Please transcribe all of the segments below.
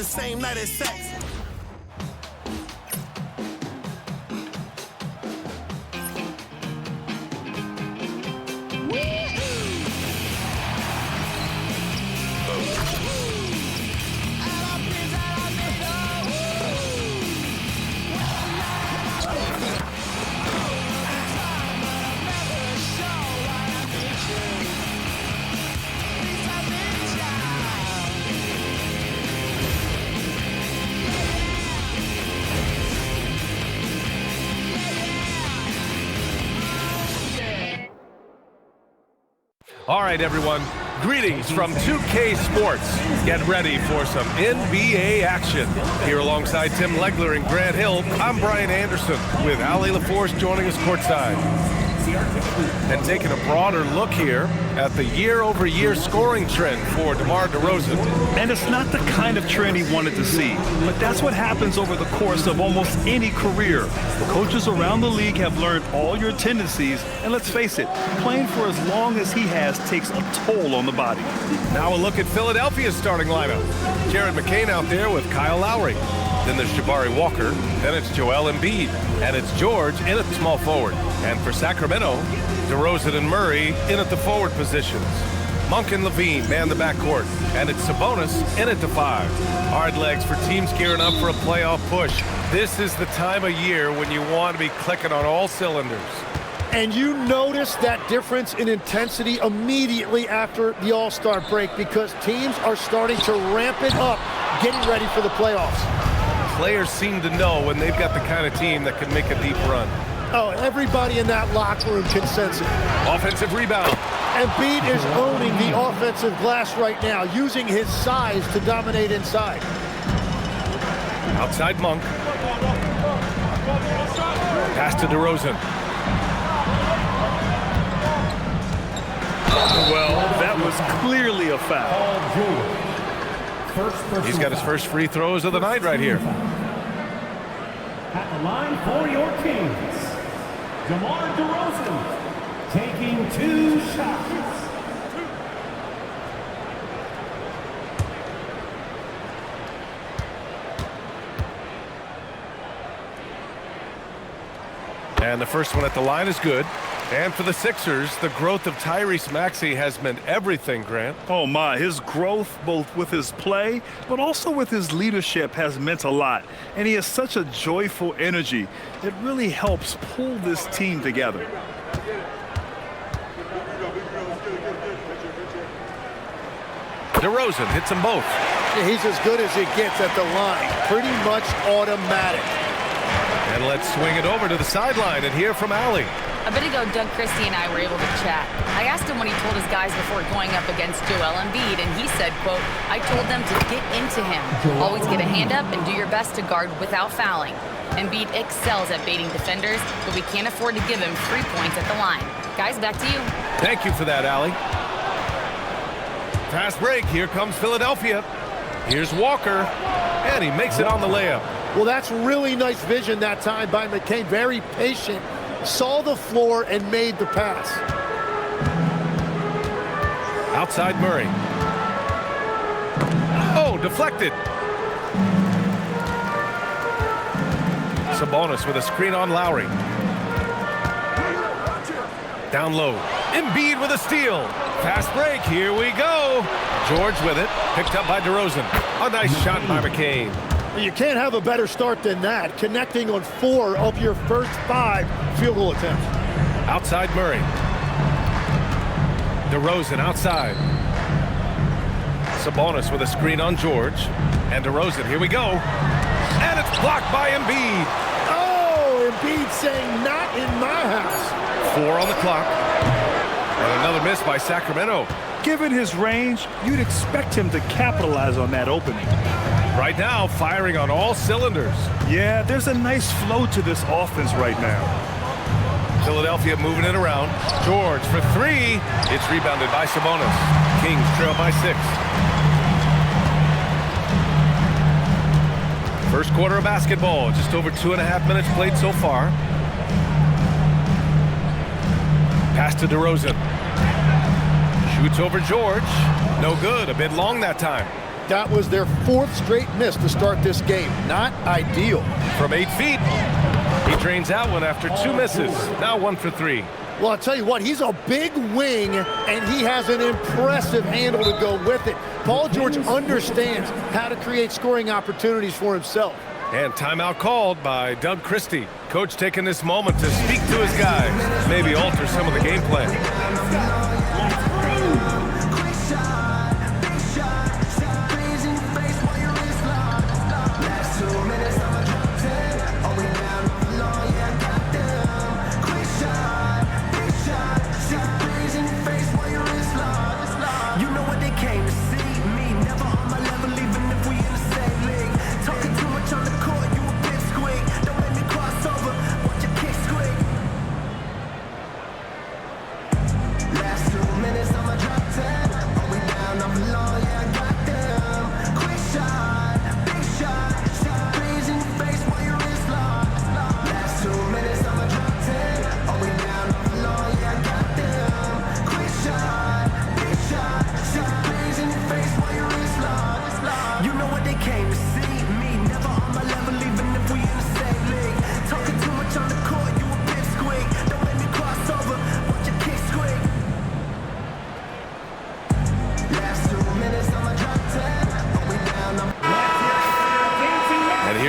the same night as sex. All right, everyone. Greetings from 2K Sports. Get ready for some NBA action. Here alongside Tim Legler and Grant Hill, I'm Brian Anderson with Ali LaForce joining us courtside. And taking a broader look here at the year-over-year scoring trend for DeMar DeRozan. And it's not the kind of trend he wanted to see, but that's what happens over the course of almost any career. Coaches around the league have learned all your tendencies, and let's face it, playing for as long as he has takes a toll on the body. Now a look at Philadelphia's starting lineup. Jared McCain out there with Kyle Lowry. Then there's Jabari Walker. Then it's Joel Embiid. And it's George in at small forward. And for Sacramento, DeRozan and Murray in at the forward positions. Monk and Levine man the backcourt. And it's Sabonis in at the 5. Hard legs for teams gearing up for a playoff push. This is the time of year when you want to be clicking on all cylinders. And you notice that difference in intensity immediately after the All-Star break because teams are starting to ramp it up, getting ready for the playoffs. Players seem to know when they've got the kind of team that can make a deep run. Oh, everybody in that locker room can sense it. Offensive rebound. Embiid is owning the offensive glass right now, using his size to dominate inside. Outside Monk. Pass to DeRozan. Well, that was clearly a foul. He's got his first free throws of the night right here. At the line for your Kings, DeMar DeRozan taking 2 shots. And the first one at the line is good. And for the Sixers, the growth of Tyrese Maxey has meant everything, Grant. Oh my, his growth both with his play, but also with his leadership has meant a lot. And he has such a joyful energy. It really helps pull this team together. DeRozan hits them both. He's as good as it gets at the line. Pretty much automatic. And let's swing it over to the sideline and hear from Ali. A bit ago, Doug Christie and I were able to chat. I asked him when he told his guys before going up against Joel Embiid, and he said, quote, I told them to get into him. Always get a hand up and do your best to guard without fouling. Embiid excels at baiting defenders, but we can't afford to give him 3 points at the line. Guys, back to you. Thank you for that, Ali. Fast break. Here comes Philadelphia. Here's Walker, and he makes it on the layup. Well, that's really nice vision that time by McCain. Very patient. Saw the floor and made the pass. Outside Murray. Oh, deflected. Sabonis with a screen on Lowry. Down low. Embiid with a steal. Fast break. Here we go. George with it. Picked up by DeRozan. A nice shot by McCain. You can't have a better start than that, connecting on 4 of your first 5 field goal attempts. Outside Murray. DeRozan outside. Sabonis with a screen on George. And DeRozan, here we go. And it's blocked by Embiid. Oh, Embiid saying, not in my house. 4 on the clock. And another miss by Sacramento. Given his range, you'd expect him to capitalize on that opening. Right now, firing on all cylinders. Yeah, there's a nice flow to this offense right now. Philadelphia moving it around. George for 3. It's rebounded by Sabonis. Kings trail by 6. First quarter of basketball. Just over 2.5 minutes played so far. Pass to DeRozan. Shoots over George. No good. A bit long that time. That was their 4th straight miss to start this game. Not ideal. From 8 feet, he drains that one after 2 misses. Now 1 for 3. Well, I'll tell you what, he's a big wing, and he has an impressive handle to go with it. Paul George understands how to create scoring opportunities for himself. And timeout called by Doug Christie. Coach taking this moment to speak to his guys, maybe alter some of the game plan.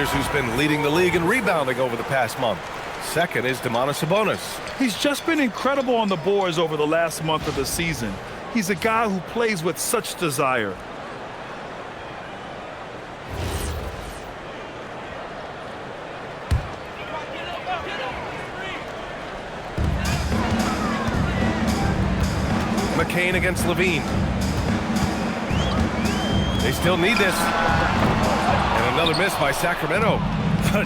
Who's been leading the league in rebounding over the past month. Second is Sabonis. He's just been incredible on the boards over the last month of the season. He's a guy who plays with such desire. McCain against Levine. They still need this. And another miss by Sacramento.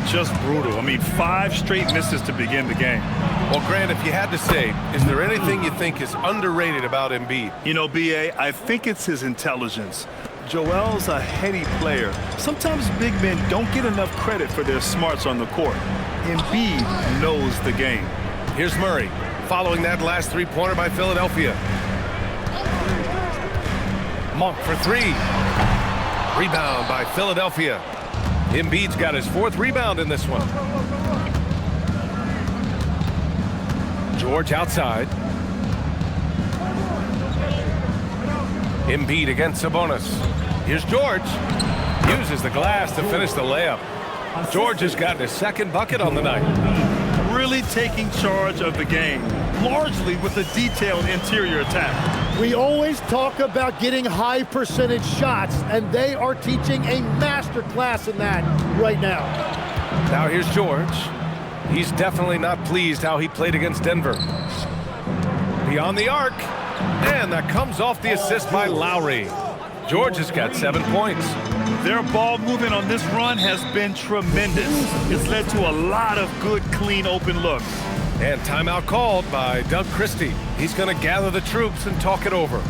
Just brutal. I mean, 5 straight misses to begin the game. Well, Grant, if you had to say, is there anything you think is underrated about Embiid? You know, B.A., I think it's his intelligence. Joel's a heady player. Sometimes big men don't get enough credit for their smarts on the court. Embiid knows the game. Here's Murray, following that last 3-pointer by Philadelphia. Monk for 3. Rebound by Philadelphia. Embiid's got his 4th rebound in this one. George outside. Embiid against Sabonis. Here's George. Uses the glass to finish the layup. George has gotten his 2nd bucket on the night. Really taking charge of the game, largely with a detailed interior attack. We always talk about getting high percentage shots, and they are teaching a master class in that right now. Now here's George. He's definitely not pleased how he played against Denver. Beyond the arc, and that comes off the assist by Lowry. George has got 7 points. Their ball movement on this run has been tremendous. It's led to a lot of good, clean, open looks. And timeout called by Doug Christie. He's going to gather the troops and talk it over.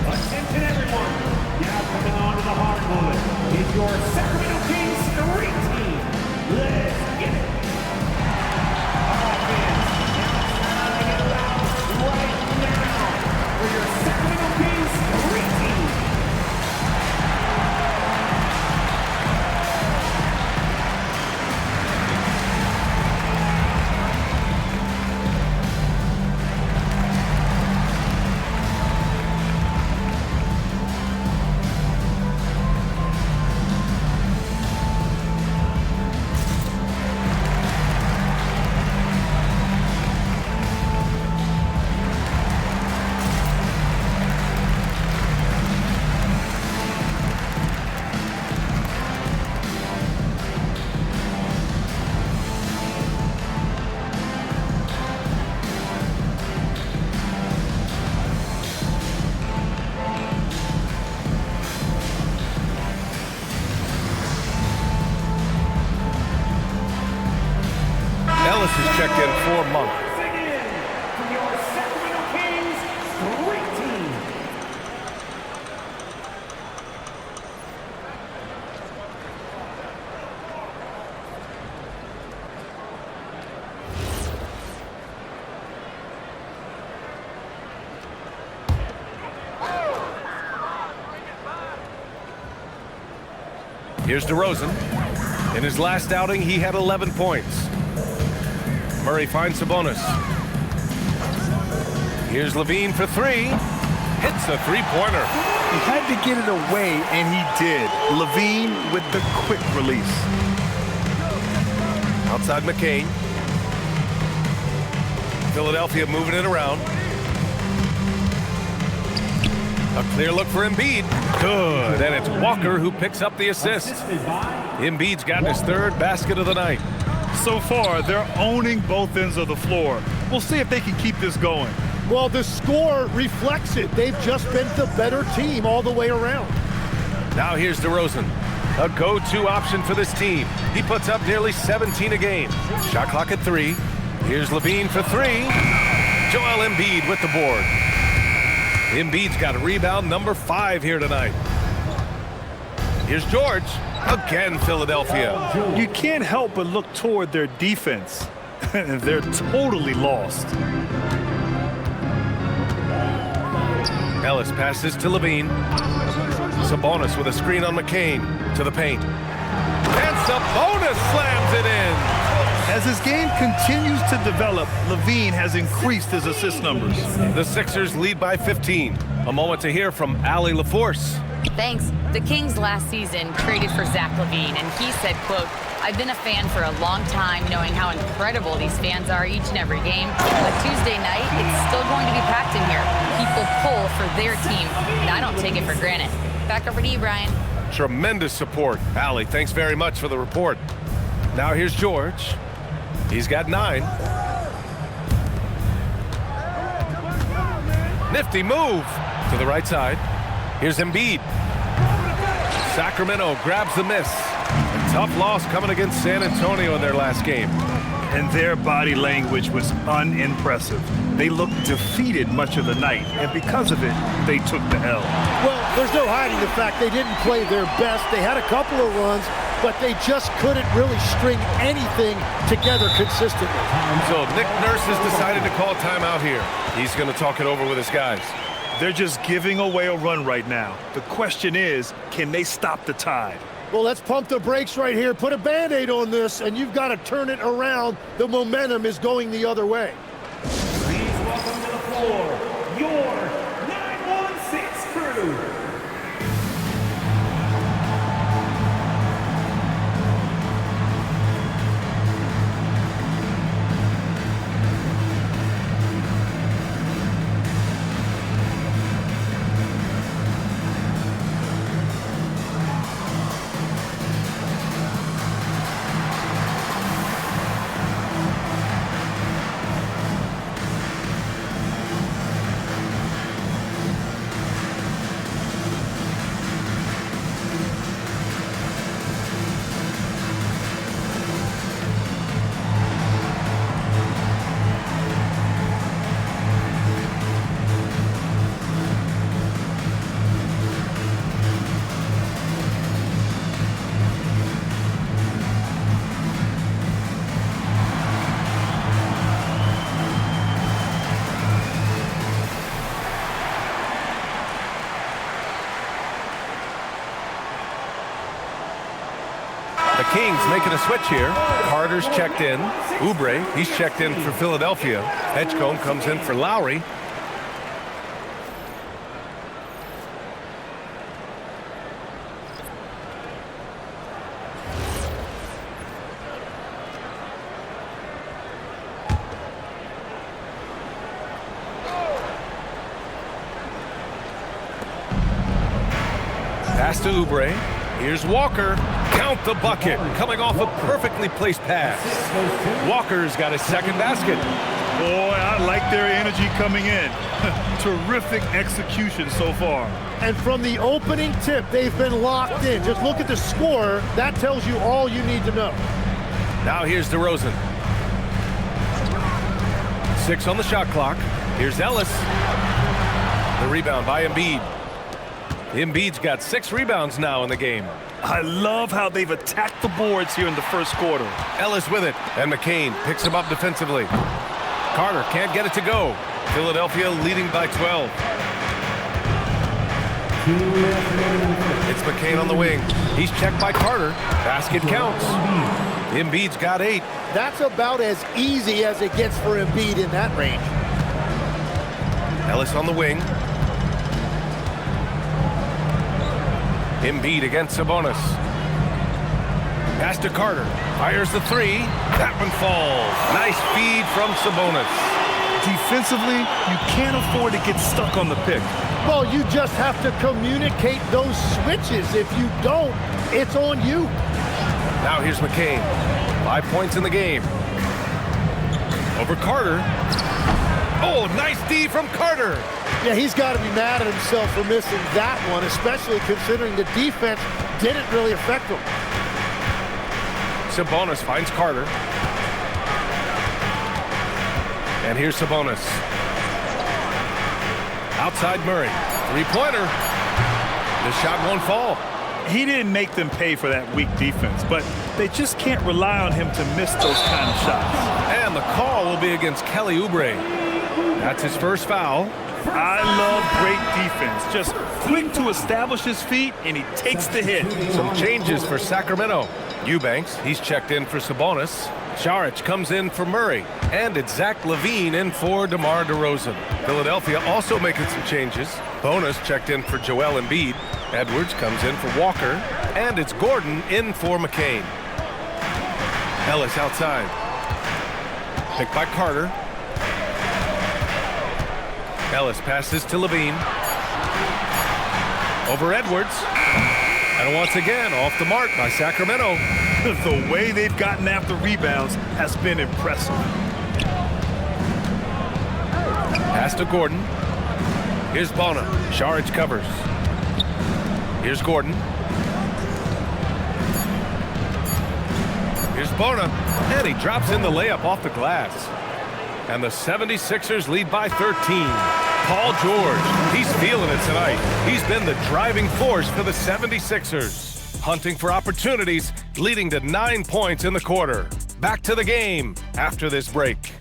Attention everyone, now coming on to the hardwood is your Sacramento Kings Street Team. Let's get it. Offense, starting it out right now for your Sacramento Kings Street Team. Ellis is checked in for Monk. For your Sacramento Kings Street Team. Here's DeRozan. In his last outing, he had 11 points. Murray finds Sabonis. Here's Levine for three. Hits a three-pointer. He had to get it away, and he did. Levine with the quick release. Outside McCain. Philadelphia moving it around. A clear look for Embiid. Good. And it's Walker who picks up the assist. Embiid's gotten his third basket of the night. So far, they're owning both ends of the floor. We'll see if they can keep this going. Well, the score reflects it. They've just been the better team all the way around. Now here's DeRozan. A go-to option for this team. He puts up nearly 17 a game. Shot clock at 3. Here's Levine for 3. Joel Embiid with the board. Embiid's got rebound number 5 here tonight. Here's George. Again, Philadelphia. You can't help but look toward their defense. They're totally lost. Ellis passes to Levine. Sabonis with a screen on McCain to the paint. And Sabonis slams it in. As his game continues to develop, Levine has increased his assist numbers. The Sixers lead by 15. A moment to hear from Allie LaForce. Thanks. The Kings last season traded for Zach LaVine, and he said, quote, "I've been a fan for a long time, knowing how incredible these fans are each and every game. But Tuesday night, it's still going to be packed in here. People pull for their team, and I don't take it for granted." Back over to you, Brian. Tremendous support. Allie, thanks very much for the report. Now here's George. He's got 9. Nifty move to the right side. Here's Embiid. Sacramento grabs the miss. A tough loss coming against San Antonio in their last game. And their body language was unimpressive. They looked defeated much of the night, and because of it, they took the L. Well, there's no hiding the fact they didn't play their best. They had a couple of runs, but they just couldn't really string anything together consistently. So Nick Nurse has decided to call a timeout here. He's going to talk it over with his guys. They're just giving away a run right now. The question is, can they stop the tide? Well, let's pump the brakes right here. Put a Band-Aid on this, and you've got to turn it around. The momentum is going the other way. Please welcome to the floor, your 916 crew. The Kings making a switch here. Carter's checked in. Oubre, he's checked in for Philadelphia. Edgecombe comes in for Lowry. Pass to Oubre. Here's Walker. Count the bucket. Coming off a perfectly placed pass. Walker's got his second basket. Boy, I like their energy coming in. Terrific execution so far. And from the opening tip, they've been locked in. Just look at the score. That tells you all you need to know. Now here's DeRozan. 6 on the shot clock. Here's Ellis. The rebound by Embiid. Embiid's got 6 rebounds now in the game. I love how they've attacked the boards here in the first quarter. Ellis with it, and McCain picks him up defensively. Carter can't get it to go. Philadelphia leading by 12. It's McCain on the wing. He's checked by Carter. Basket counts. Embiid's got 8. That's about as easy as it gets for Embiid in that range. Ellis on the wing. Embiid against Sabonis. Pass to Carter. Fires the 3. That one falls. Nice feed from Sabonis. Defensively, you can't afford to get stuck on the pick. Well, you just have to communicate those switches. If you don't, it's on you. Now here's McCain. 5 points in the game. Over Carter. Oh, nice D from Carter. Yeah, he's got to be mad at himself for missing that one, especially considering the defense didn't really affect him. Sabonis finds Carter. And here's Sabonis. Outside Murray. 3-pointer. The shot won't fall. He didn't make them pay for that weak defense, but they just can't rely on him to miss those kind of shots. And the call will be against Kelly Oubre. That's his first foul. I love great defense. Just quick to establish his feet, and he takes the hit. Some changes for Sacramento. Eubanks, he's checked in for Sabonis. Saric comes in for Murray. And it's Zach LaVine in for DeMar DeRozan. Philadelphia also making some changes. Bonus checked in for Joel Embiid. Edwards comes in for Walker. And it's Gordon in for McCain. Ellis outside. Picked by Carter. Ellis passes to LaVine. Over Edwards. And once again, off the mark by Sacramento. The way they've gotten after rebounds has been impressive. Pass to Gordon. Here's Bona. Saric covers. Here's Gordon. Here's Bona. And he drops in the layup off the glass. And the 76ers lead by 13. Paul George, he's feeling it tonight. He's been the driving force for the 76ers. Hunting for opportunities, leading to 9 points in the quarter. Back to the game after this break.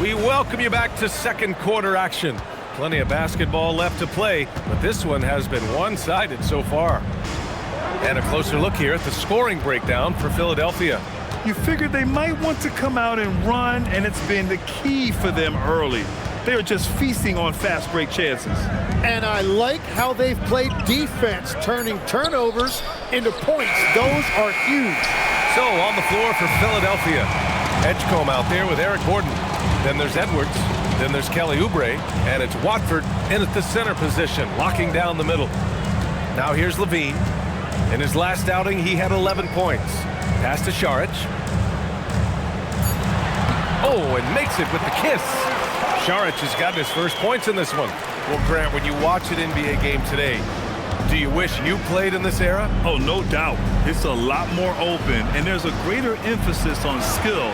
We welcome you back to second quarter action. Plenty of basketball left to play, but this one has been one-sided so far. And a closer look here at the scoring breakdown for Philadelphia. You figured they might want to come out and run, and it's been the key for them early. They are just feasting on fast break chances. And I like how they've played defense, turning turnovers into points. Those are huge. So on the floor for Philadelphia, Edgecombe out there with Eric Gordon. Then there's Edwards. Then there's Kelly Oubre. And it's Watford in at the center position, locking down the middle. Now here's LaVine. In his last outing, he had 11 points. Pass to Saric. Oh, and makes it with the kiss. Saric has gotten his first points in this one. Well, Grant, when you watch an NBA game today, do you wish you played in this era? Oh, no doubt. It's a lot more open, and there's a greater emphasis on skill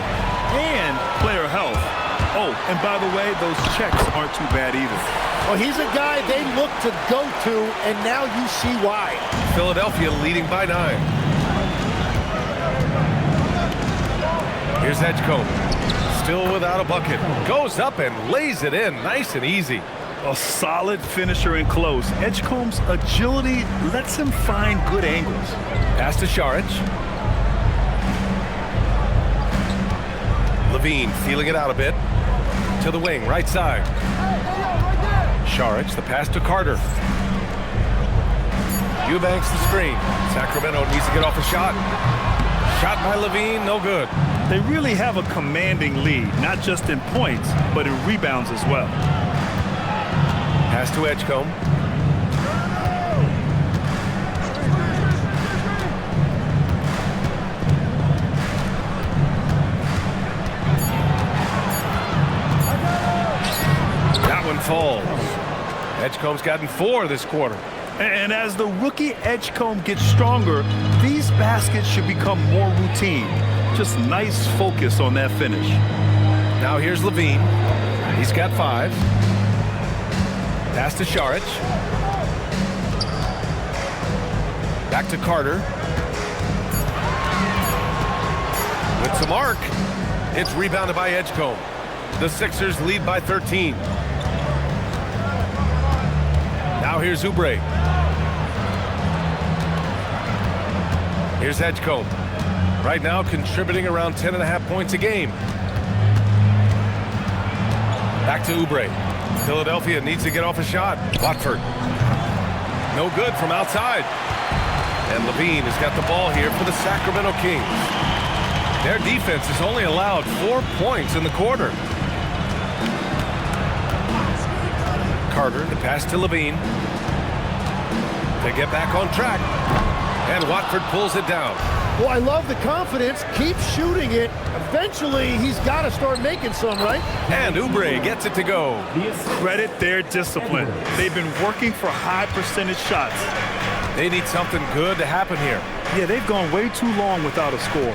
and player health. Oh, and by the way, those checks aren't too bad either. Well, he's a guy they look to go to, and now you see why. Philadelphia leading by 9. Here's Edgecombe. Still without a bucket. Goes up and lays it in. Nice and easy. A solid finisher in close. Edgecombe's agility lets him find good angles. Pass to Saric. LaVine feeling it out a bit. To the wing, right side. Saric, the pass to Carter. Eubanks the screen. Sacramento needs to get off a shot. Shot by LaVine, no good. They really have a commanding lead, not just in points, but in rebounds as well. Pass to Edgecombe. That one falls. Edgecombe's gotten 4 this quarter. And as the rookie Edgecombe gets stronger, these baskets should become more routine. Just nice focus on that finish. Now here's LaVine. He's got 5. Pass to Saric. Back to Carter. With some arc. It's rebounded by Edgecombe. The Sixers lead by 13. Now here's Oubre. Here's Edgecombe. Right now contributing around 10.5 points a game. Back to Oubre. Philadelphia needs to get off a shot. Watford. No good from outside. And Levine has got the ball here for the Sacramento Kings. Their defense has only allowed 4 points in the quarter. Carter, the pass to Levine. To get back on track. And Watford pulls it down. Well, I love the confidence. Keep shooting it. Eventually, he's got to start making some, right? And Oubre gets it to go. Credit their discipline. They've been working for high percentage shots. They need something good to happen here. Yeah, they've gone way too long without a score.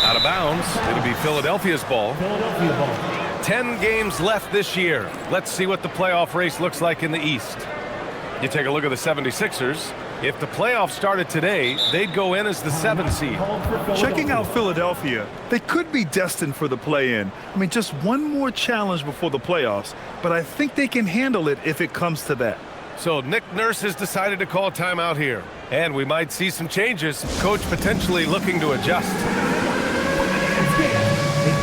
Out of bounds. It'll be Philadelphia's ball. 10 games left this year. Let's see what the playoff race looks like in the East. You take a look at the 76ers. If the playoffs started today, they'd go in as the 7th seed. Checking out Philadelphia, they could be destined for the play-in. I mean, just one more challenge before the playoffs, but I think they can handle it if it comes to that. So Nick Nurse has decided to call timeout here. And we might see some changes. Coach potentially looking to adjust. If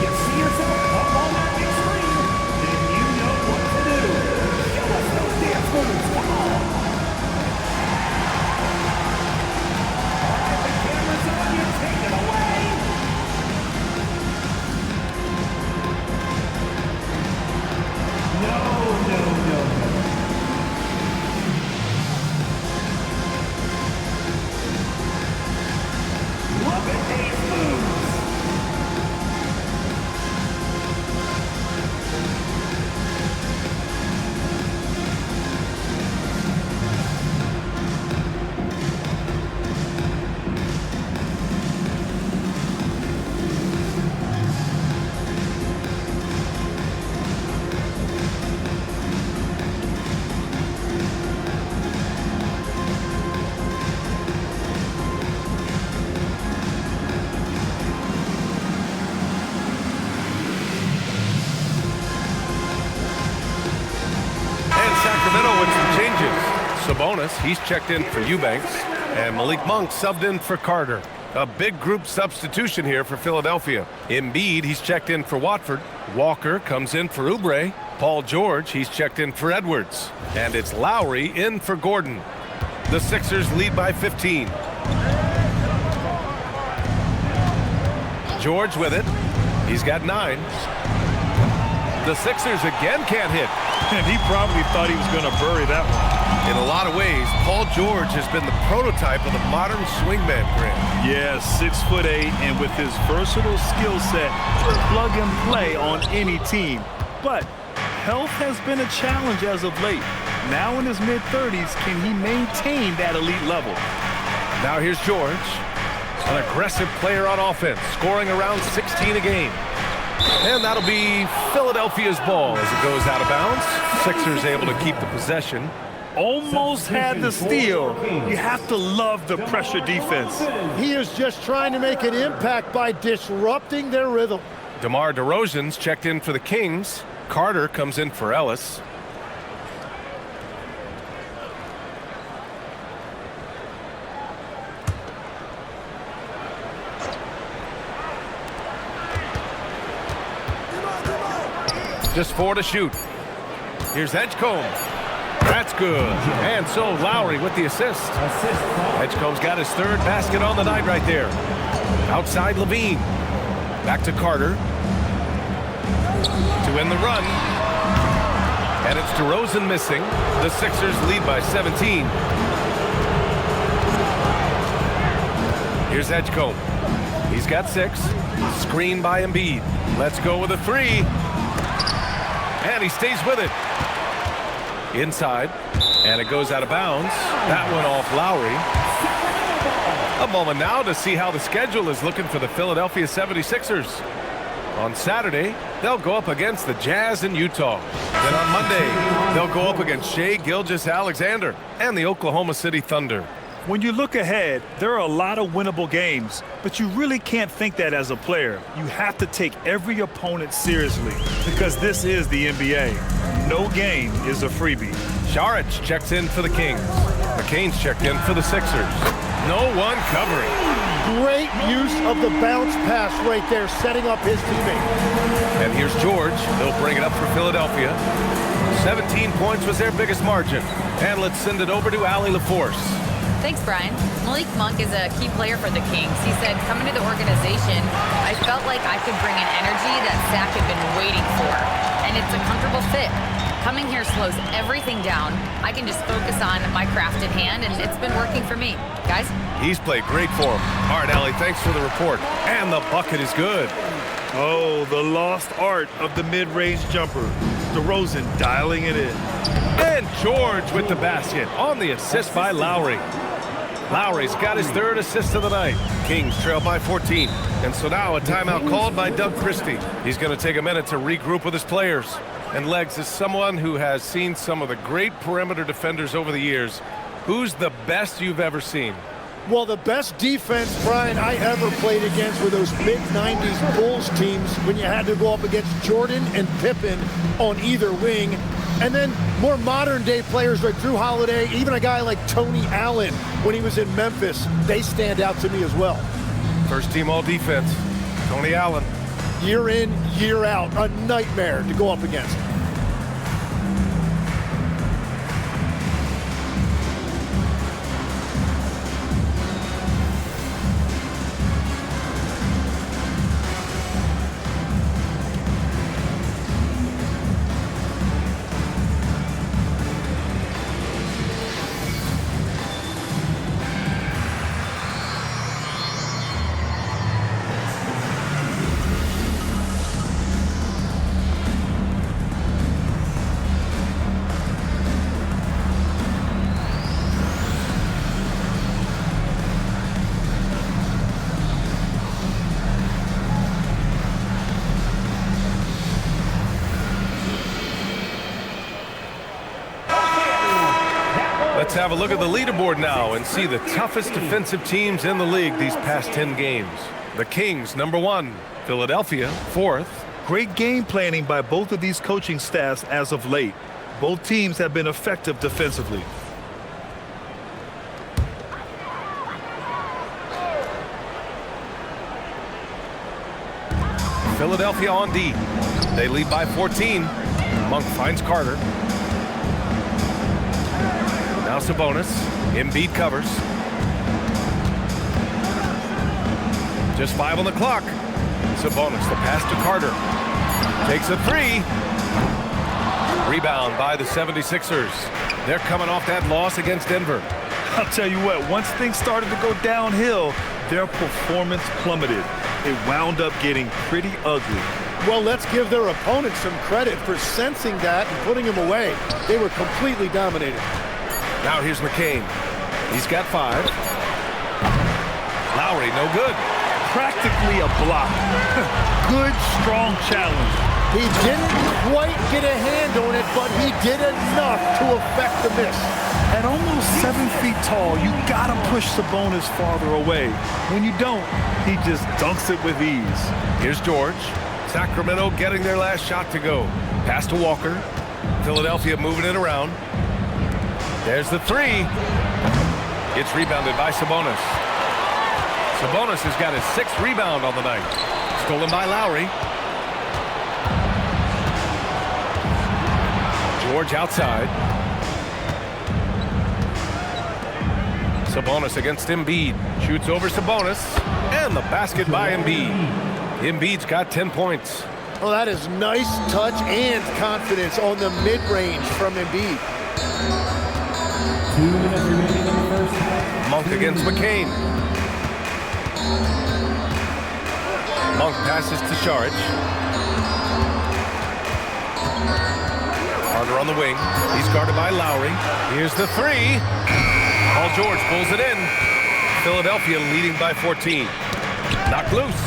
you see yourself up on that big screen, then you know what to do. Show us those dance moves. Come on. All right, the camera's on you. Take it away. No. Look at these moves. Sabonis, he's checked in for Eubanks, and Malik Monk subbed in for Carter. A big group substitution here for Philadelphia. Embiid, he's checked in for Watford. Walker comes in for Oubre. Paul George, he's checked in for Edwards. And it's Lowry in for Gordon. The Sixers lead by 15. George with it. He's got 9. The Sixers again can't hit. And he probably thought he was going to bury that one. In a lot of ways, Paul George has been the prototype of the modern swingman, Grant. Yeah, 6'8", and with his versatile skill set, plug and play on any team. But health has been a challenge as of late. Now in his mid-30s, can he maintain that elite level? Now here's George, an aggressive player on offense, scoring around 16 a game. And that'll be Philadelphia's ball as it goes out of bounds. Sixers able to keep the possession. Almost had the steal. You have to love the pressure defense. He is just trying to make an impact by disrupting their rhythm. DeMar DeRozan's checked in for the Kings. Carter comes in for Ellis. Just 4 to shoot. Here's Edgecombe. That's good. And so Lowry with the assist. Edgecombe's got his 3rd basket on the night right there. Outside Levine. Back to Carter. To end the run. And it's DeRozan missing. The Sixers lead by 17. Here's Edgecombe. He's got 6. Screen by Embiid. Let's go with a 3. And he stays with it. Inside. And it goes out of bounds. That one off Lowry. A moment now to see how the schedule is looking for the Philadelphia 76ers. On Saturday, they'll go up against the Jazz in Utah. Then on Monday, they'll go up against Shai Gilgeous-Alexander and the Oklahoma City Thunder. When you look ahead, there are a lot of winnable games, but you really can't think that as a player. You have to take every opponent seriously because this is the NBA. No game is a freebie. Saric checks in for the Kings. McCain's checked in for the Sixers. No one covering. Great use of the bounce pass right there, setting up his teammate. And here's George. He'll bring it up for Philadelphia. 17 points was their biggest margin. And let's send it over to Allie LaForce. Thanks, Brian. Malik Monk is a key player for the Kings. He said, coming to the organization, I felt like I could bring an energy that Zach had been waiting for. And it's a comfortable fit. Coming here slows everything down. I can just focus on my crafted hand, and it's been working for me. Guys? He's played great for him. All right, Allie, thanks for the report. And the bucket is good. Oh, the lost art of the mid-range jumper. DeRozan dialing it in. And George with the basket on the assist by Lowry. Lowry's got his third assist of the night. Kings trail by 14. And so now a timeout called by Doug Christie. He's going to take a minute to regroup with his players. And Legs, is someone who has seen some of the great perimeter defenders over the years. Who's the best you've ever seen? Well, the best defense, Brian, I ever played against were those mid-90s Bulls teams when you had to go up against Jordan and Pippen on either wing. And then more modern-day players like Drew Holiday, even a guy like Tony Allen when he was in Memphis, they stand out to me as well. First team all-defense, Tony Allen. Year in, year out, a nightmare to go up against. Let's have a look at the leaderboard now and see the toughest defensive teams in the league these past 10 games. The Kings, number 1. Philadelphia, 4th. Great game planning by both of these coaching staffs as of late. Both teams have been effective defensively. Philadelphia on D. They lead by 14. Monk finds Carter. Now Sabonis. Embiid covers. Just 5 on the clock. Sabonis, the pass to Carter. Takes a 3. Rebound by the 76ers. They're coming off that loss against Denver. I'll tell you what, once things started to go downhill, their performance plummeted. It wound up getting pretty ugly. Well, let's give their opponents some credit for sensing that and putting them away. They were completely dominated. Now here's McCain. He's got 5. Lowry, no good. Practically a block. Good, strong challenge. He didn't quite get a hand on it, but he did enough to affect the miss. At almost 7 feet tall, you gotta push Sabonis farther away. When you don't, he just dunks it with ease. Here's George. Sacramento getting their last shot to go. Pass to Walker. Philadelphia moving it around. There's the 3. It's rebounded by Sabonis. Sabonis has got his 6th rebound on the night. Stolen by Lowry. George outside. Sabonis against Embiid. Shoots over Sabonis. And the basket by Embiid. Embiid's got 10 points. Well, that is nice touch and confidence on the mid-range from Embiid. 2 minutes remaining in the first half. Monk against McCain. Monk passes to Saric. Carter on the wing. He's guarded by Lowry. Here's the 3. Paul George pulls it in. Philadelphia leading by 14. Knocked loose.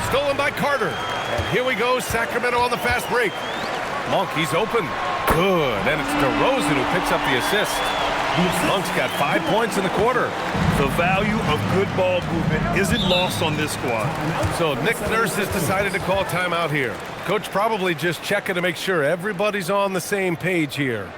stolen by Carter. And here we go, Sacramento on the fast break. Monk, he's open. Good, and it's DeRozan who picks up the assist. Monk's got 5 points in the quarter. The value of good ball movement isn't lost on this squad. So Nick Nurse has decided to call timeout here. Coach probably just checking to make sure everybody's on the same page here.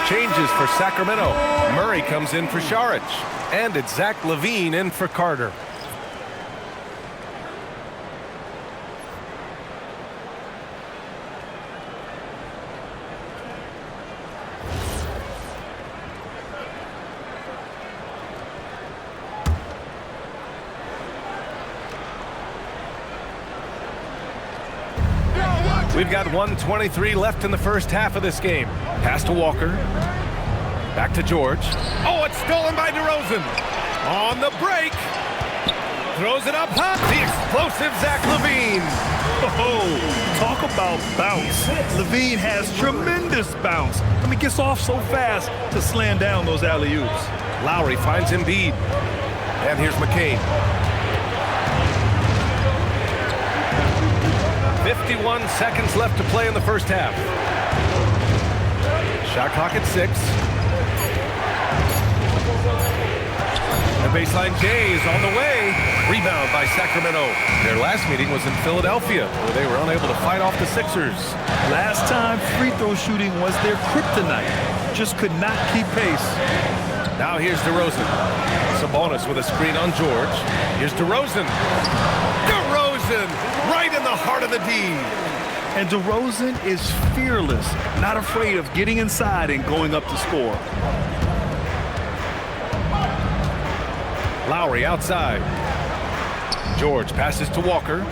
Changes for Sacramento. Murray comes in for Šarić. And it's Zach LaVine in for Carter. We've got 1:23 left in the first half of this game. Pass to Walker. Back to George. Oh, it's stolen by DeRozan. On the break. Throws it up high. The explosive Zach LaVine. Oh, talk about bounce. LaVine has tremendous bounce. I mean, gets off so fast to slam down those alley-oops. Lowry finds Embiid. And here's McCain. 51 seconds left to play in the first half. Shot clock at 6. The baseline J is on the way. Rebound by Sacramento. Their last meeting was in Philadelphia, where they were unable to fight off the Sixers. Last time, free throw shooting was their kryptonite. Just could not keep pace. Now here's DeRozan. Sabonis with a screen on George. Here's DeRozan. DeRozan right in the heart of the D. And DeRozan is fearless, not afraid of getting inside and going up to score. Lowry outside. George passes to Walker.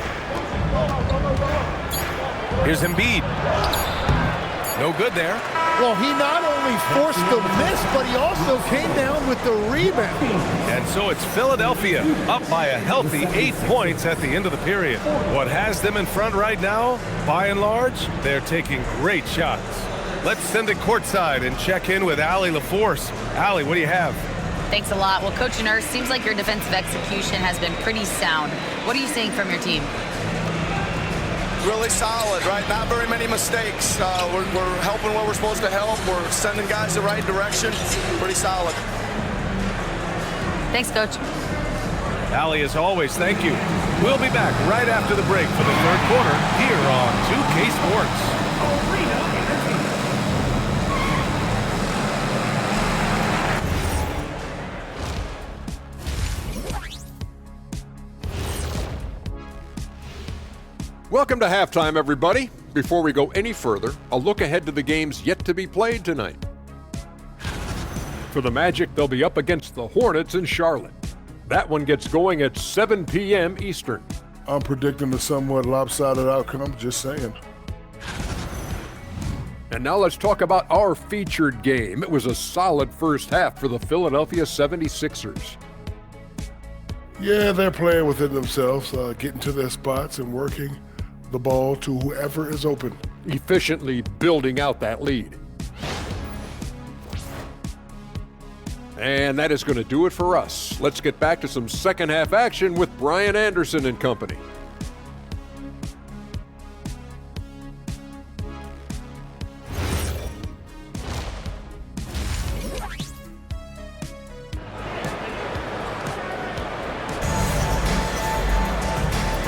Here's Embiid. No good there. Well, he not only forced the miss, but he also came down with the rebound. And so it's Philadelphia up by a healthy 8 points at the end of the period. What has them in front right now, by and large, they're taking great shots. Let's send it courtside and check in with Allie LaForce. Allie, what do you have? Thanks a lot. Well, Coach Nurse, seems like your defensive execution has been pretty sound. What are you seeing from your team? Really solid, right? Not very many mistakes. We're helping where we're supposed to help. We're sending guys the right direction. Pretty solid. Thanks, Coach. Allie, as always, thank you. We'll be back right after the break for the third quarter here on 2K Sports. Welcome to halftime, everybody. Before we go any further, a look ahead to the games yet to be played tonight. For the Magic, they'll be up against the Hornets in Charlotte. That one gets going at 7 p.m. Eastern. I'm predicting a somewhat lopsided outcome, just saying. And now let's talk about our featured game. It was a solid first half for the Philadelphia 76ers. Yeah, they're playing within themselves, getting to their spots and working the ball to whoever is open. Efficiently building out that lead. And that is going to do it for us. Let's get back to some second half action with Brian Anderson and company.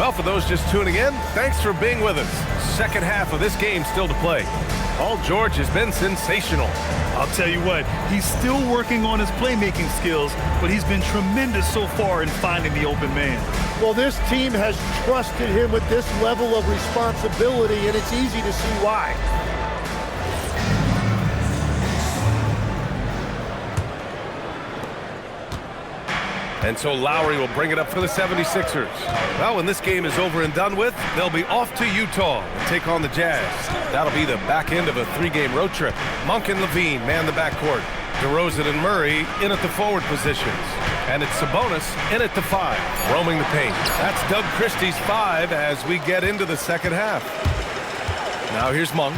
Well, for those just tuning in, thanks for being with us. Second half of this game still to play. Paul George has been sensational. I'll tell you what, he's still working on his playmaking skills, but he's been tremendous so far in finding the open man. Well, this team has trusted him with this level of responsibility, and it's easy to see why. And so Lowry will bring it up for the 76ers. Well, when this game is over and done with, they'll be off to Utah and take on the Jazz. That'll be the back end of a 3-game road trip. Monk and Levine man the backcourt. DeRozan and Murray in at the forward positions. And it's Sabonis in at the 5, roaming the paint. That's Doug Christie's 5 as we get into the second half. Now here's Monk.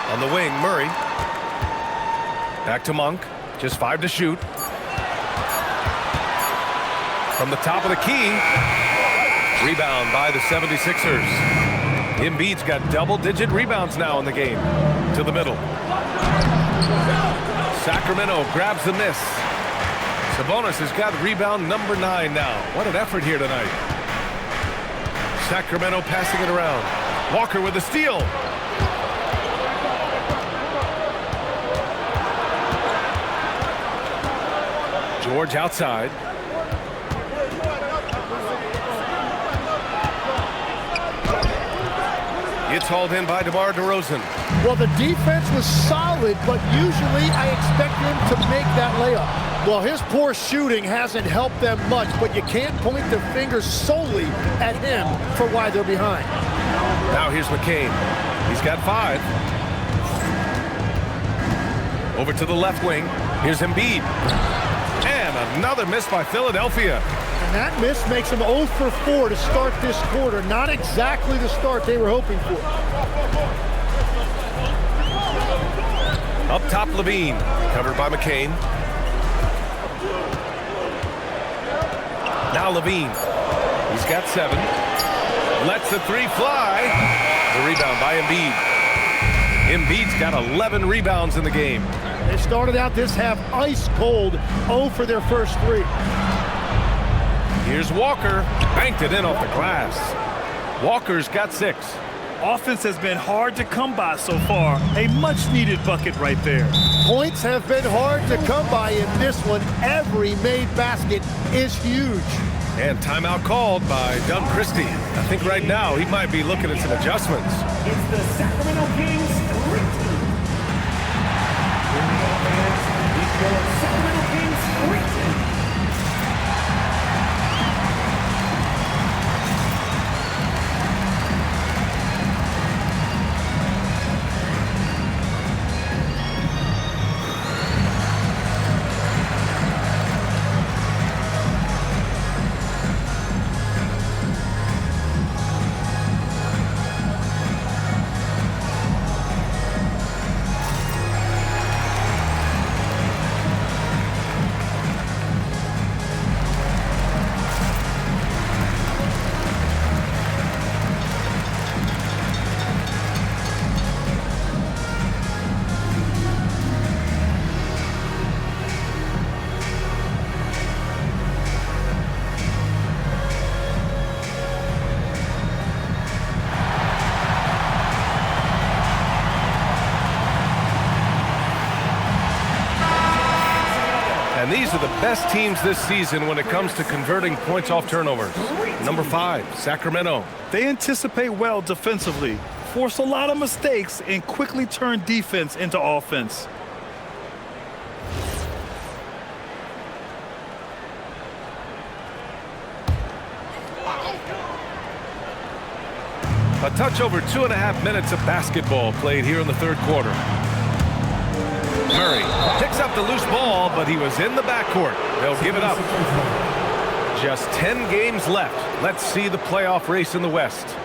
On the wing, Murray. Back to Monk. Just 5 to shoot. From the top of the key. Rebound by the 76ers. Embiid's got double-digit rebounds now in the game. To the middle. Sacramento grabs the miss. Sabonis has got rebound number 9 now. What an effort here tonight. Sacramento passing it around. Walker with a steal. George outside. It's hauled in by DeMar DeRozan. Well, the defense was solid, but usually I expect him to make that layup. Well, his poor shooting hasn't helped them much, but you can't point the finger solely at him for why they're behind. Now here's McCain. He's got 5. Over to the left wing. Here's Embiid. And another miss by Philadelphia. And that miss makes them 0 for 4 to start this quarter. Not exactly the start they were hoping for. Up top, Levine. Covered by McCain. Now Levine. He's got 7. Lets the 3 fly. The rebound by Embiid. Embiid's got 11 rebounds in the game. They started out this half ice cold, 0 for their first 3. Here's Walker, banked it in off the glass. Walker's got 6. Offense has been hard to come by so far. A much-needed bucket right there. Points have been hard to come by in this one. Every made basket is huge. And timeout called by Doug Christie. I think right now he might be looking at some adjustments. It's the Sacramento Kings 3 team. In the offense, it's your Sacramento Kings 3 team. And these are the best teams this season when it comes to converting points off turnovers. Number 5, Sacramento. They anticipate well defensively, force a lot of mistakes, and quickly turn defense into offense. A touch over 2.5 minutes of basketball played here in the third quarter. Murray picks up the loose ball, but he was in the backcourt. They'll give it up. Just 10 games left. Let's see the playoff race in the West.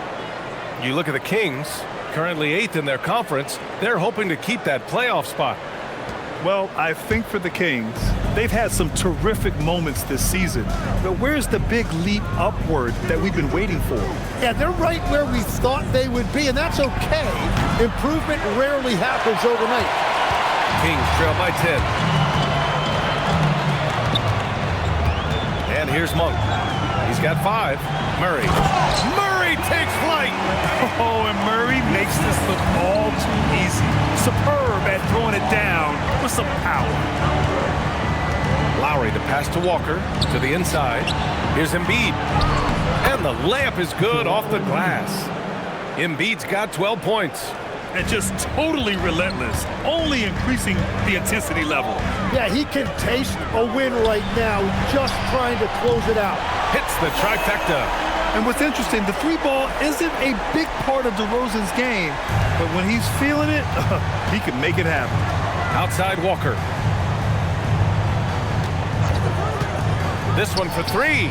You look at the Kings, currently 8th in their conference. They're hoping to keep that playoff spot. Well, I think for the Kings, they've had some terrific moments this season. But where's the big leap upward that we've been waiting for? Yeah, they're right where we thought they would be, and that's okay. Improvement rarely happens overnight. Kings trail by 10. And here's Monk. He's got 5. Murray. Murray takes flight. Oh, and Murray makes this look all too easy. Superb at throwing it down with some power. Lowry to pass to Walker to the inside. Here's Embiid. And the layup is good off the glass. Embiid's got 12 points. And just totally relentless, only increasing the intensity level. Yeah, he can taste a win right now, just trying to close it out. Hits the trifecta. And what's interesting, the 3-ball isn't a big part of DeRozan's game, but when he's feeling it, he can make it happen. Outside Walker. This one for 3.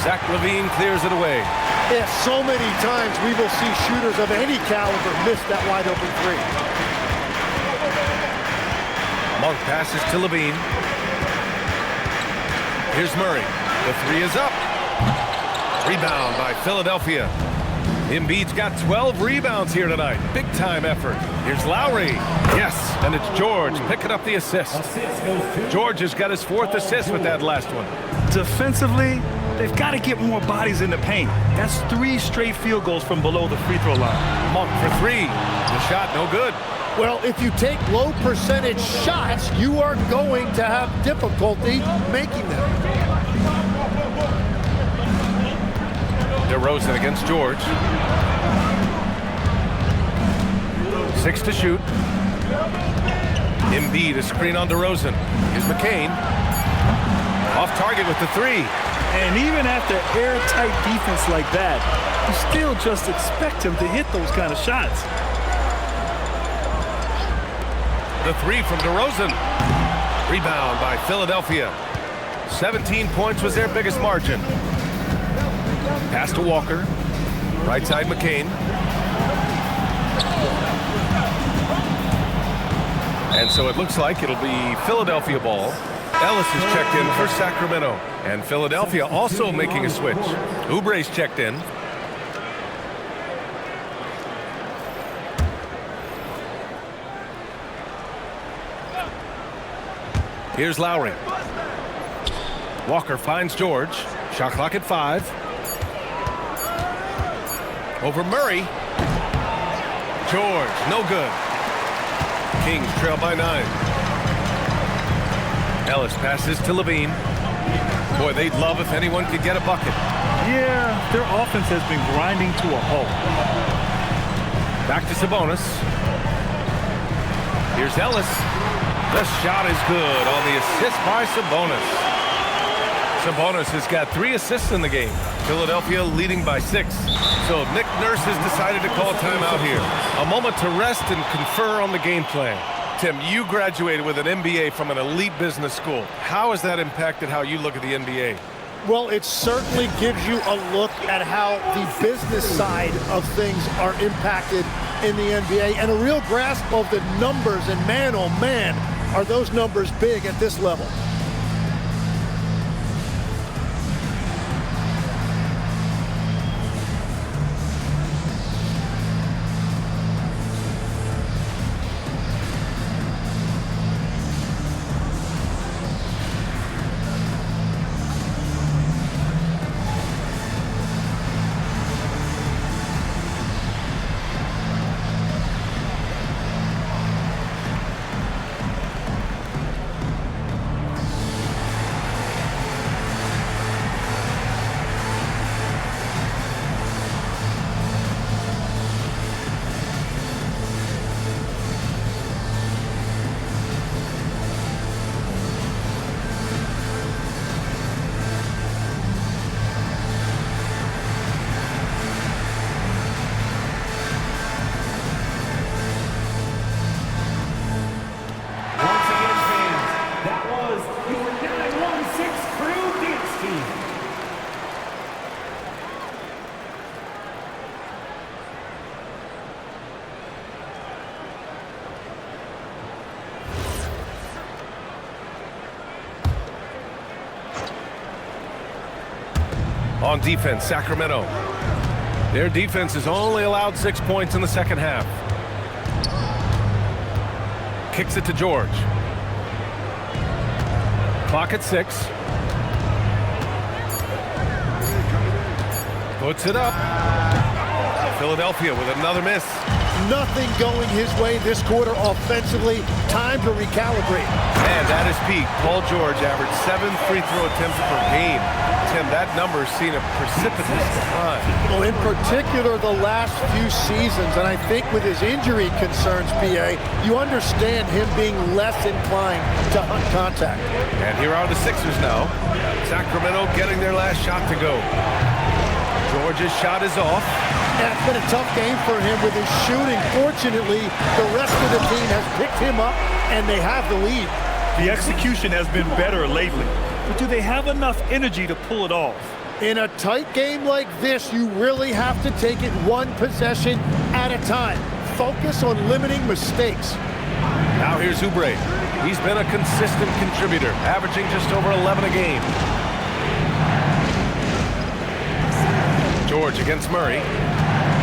Zach LaVine clears it away. Yeah, so many times we will see shooters of any caliber miss that wide open 3. Monk passes to LaVine. Here's Murray. The 3 is up. Rebound by Philadelphia. Embiid's got 12 rebounds here tonight. Big time effort. Here's Lowry. Yes, and it's George picking up the assist. George has got his 4th assist with that last one. Defensively, they've got to get more bodies in the paint. That's 3 straight field goals from below the free throw line. Monk for 3. The shot no good. Well, if you take low percentage shots, you are going to have difficulty making them. DeRozan against George. 6 to shoot. Embiid a screen on DeRozan. Here's McCain. Off target with the 3. And even after airtight defense like that, you still just expect him to hit those kind of shots. The 3 from DeRozan. Rebound by Philadelphia. 17 points was their biggest margin. Pass to Walker. Right side McCain. And so it looks like it'll be Philadelphia ball. Ellis is checked in for Sacramento. And Philadelphia also making a switch. Oubre's checked in. Here's Lowry. Walker finds George. Shot clock at 5. Over Murray. George, no good. Kings trail by 9. Ellis passes to LaVine. Boy, they'd love if anyone could get a bucket. Yeah, their offense has been grinding to a halt. Back to Sabonis. Here's Ellis. The shot is good on the assist by Sabonis. Sabonis has got 3 assists in the game. Philadelphia leading by 6. So Nick Nurse has decided to call a timeout here. A moment to rest and confer on the game plan. Tim, you graduated with an MBA from an elite business school. How has that impacted how you look at the NBA? Well, it certainly gives you a look at how the business side of things are impacted in the NBA and a real grasp of the numbers. And man, oh man, are those numbers big at this level. On defense, Sacramento. Their defense has only allowed 6 points in the second half. kicks it to George. Clock at 6. Puts it up. Philadelphia with another miss. Nothing going his way this quarter offensively. Time to recalibrate. And at his peak, Paul George averaged 7 free throw attempts per game. Tim, that number has seen a precipitous decline. Well, in particular, the last few seasons, and I think with his injury concerns, PA, you understand him being less inclined to hunt contact. And here are the Sixers now. Sacramento getting their last shot to go. George's shot is off. And it's been a tough game for him with his shooting. Fortunately, the rest of the team has picked him up, and they have the lead. The execution has been better lately, but do they have enough energy to pull it off? In a tight game like this, you really have to take it one possession at a time. Focus on limiting mistakes. Now here's Oubre. He's been a consistent contributor, averaging just over 11 a game. George against Murray.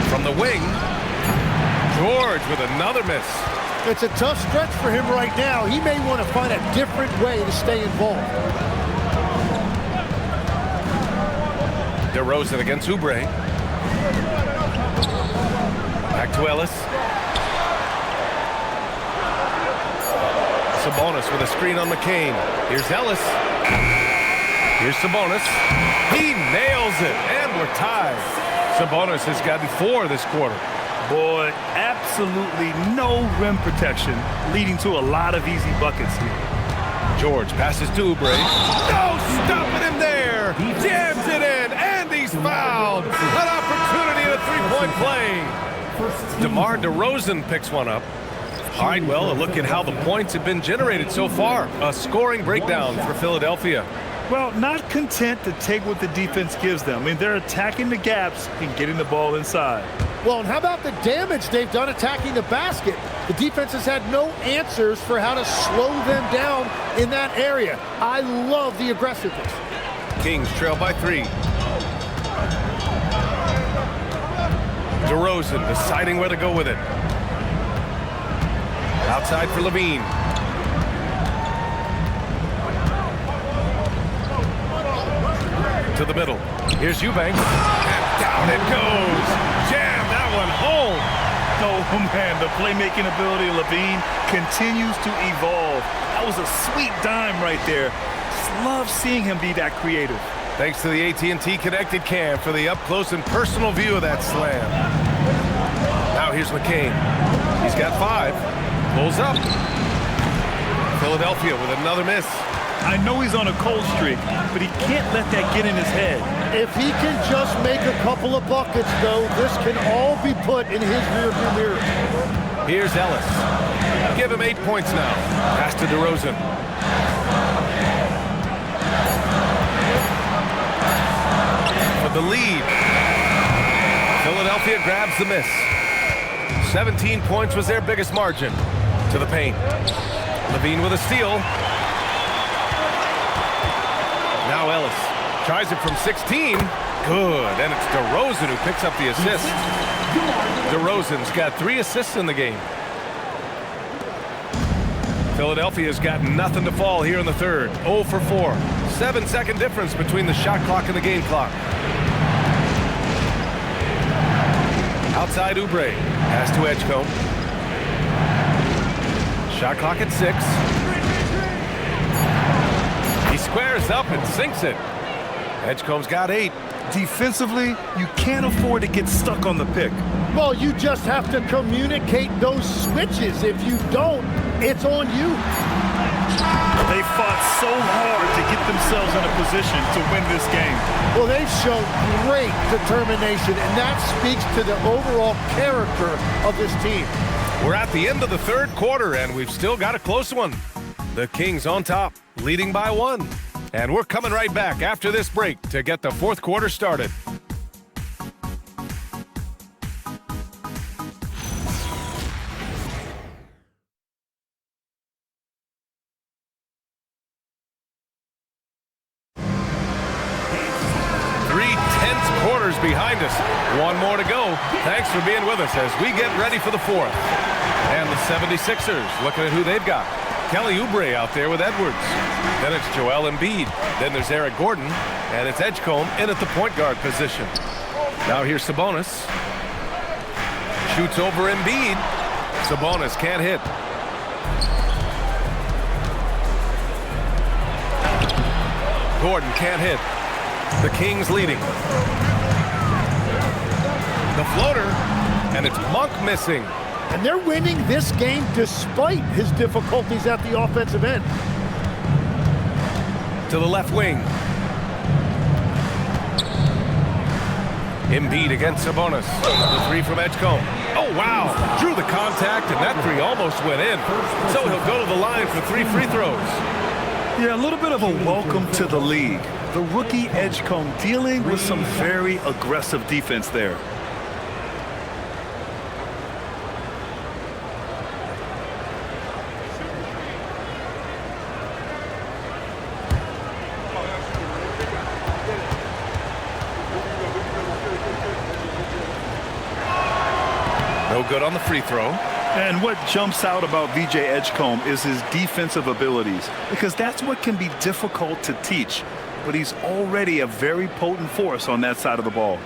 From the wing, George with another miss. It's a tough stretch for him right now. He may want to find a different way to stay involved. DeRozan against Oubre. Back to Ellis. Sabonis with a screen on McCain. Here's Ellis. Here's Sabonis. He nails it, and we're tied. Sabonis has gotten 4 this quarter. Boy, absolutely no rim protection, leading to a lot of easy buckets here. George passes to Oubre. No, stopping him there. Jams it in, and he's fouled. An opportunity at a three-point play. DeMar DeRozan picks one up. All right, well, a look at how the points have been generated so far. A scoring breakdown for Philadelphia. Well, not content to take what the defense gives them. I mean, they're attacking the gaps and getting the ball inside. Well, and how about the damage they've done attacking the basket? The defense has had no answers for how to slow them down in that area. I love the aggressiveness. Kings trail by 3. DeRozan deciding where to go with it. Outside for Levine. To the middle. Here's Eubanks. And down it goes. Jam that one home. Oh, man, the playmaking ability of Levine continues to evolve. That was a sweet dime right there. Just love seeing him be that creative. Thanks to the AT&T Connected Cam for the up-close and personal view of that slam. Now here's McCain. He's got 5. Pulls up. Philadelphia with another miss. I know he's on a cold streak, but he can't let that get in his head. If he can just make a couple of buckets, though, this can all be put in his rearview mirror. Here's Ellis. Give him 8 points now. Pass to DeRozan. For the lead. Philadelphia grabs the miss. 17 points was their biggest margin. To the paint. Levine with a steal. Now Ellis tries it from 16. Good, and it's DeRozan who picks up the assist. DeRozan's got 3 assists in the game. Philadelphia's got nothing to fall here in the third. 0 for 4. 7-second difference between the shot clock and the game clock. Outside Oubre. Pass to Edgecombe. Shot clock at 6. He squares up and sinks it. Edgecombe's got 8. Defensively, you can't afford to get stuck on the pick. Well, you just have to communicate those switches. If you don't, it's on you. They fought so hard to get themselves in a position to win this game. Well, they've shown great determination, and that speaks to the overall character of this team. We're at the end of the third quarter, and we've still got a close one. The Kings on top, leading by 1. And we're coming right back after this break to get the fourth quarter started. Behind us. 1 more to go. Thanks for being with us as we get ready for the fourth. And the 76ers looking at who they've got. Kelly Oubre out there with Edwards. Then it's Joel Embiid. Then there's Eric Gordon. And it's Edgecombe in at the point guard position. Now here's Sabonis. Shoots over Embiid. Sabonis can't hit. Gordon can't hit. The Kings leading. The floater. And it's Monk missing. And they're winning this game despite his difficulties at the offensive end. To the left wing. Embiid against Sabonis. The three from Edgecombe. Oh, wow. Drew the contact, and that three almost went in. So he'll go to the line for 3 free throws. Yeah, a little bit of a welcome to the league. The rookie Edgecombe dealing with some very aggressive defense there. No good on the free throw. And what jumps out about VJ Edgecombe is his defensive abilities, because that's what can be difficult to teach. But he's already a very potent force on that side of the ball.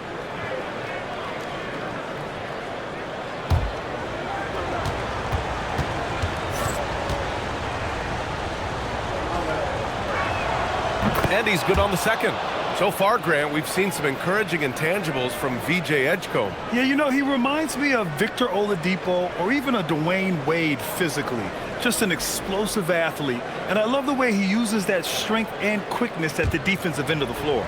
And he's good on the second. So far, Grant, we've seen some encouraging intangibles from VJ Edgecombe. Yeah, you know, he reminds me of Victor Oladipo or even a Dwayne Wade physically. Just an explosive athlete. And I love the way he uses that strength and quickness at the defensive end of the floor.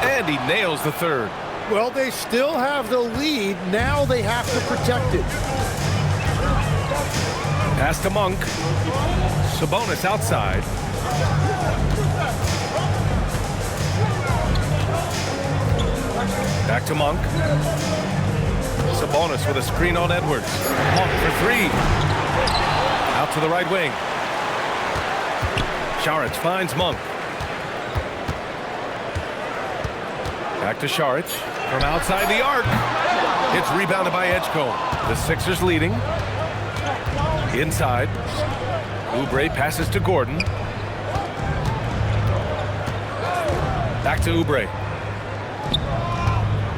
And he nails the third. Well, they still have the lead. Now they have to protect it. Pass to Monk. Sabonis outside. Back to Monk. Sabonis with a screen on Edwards. Monk for 3. Out to the right wing. Saric finds Monk. Back to Saric from outside the arc. It's rebounded by Edgecombe. The Sixers leading. Inside. Oubre passes to Gordon. Back to Oubre.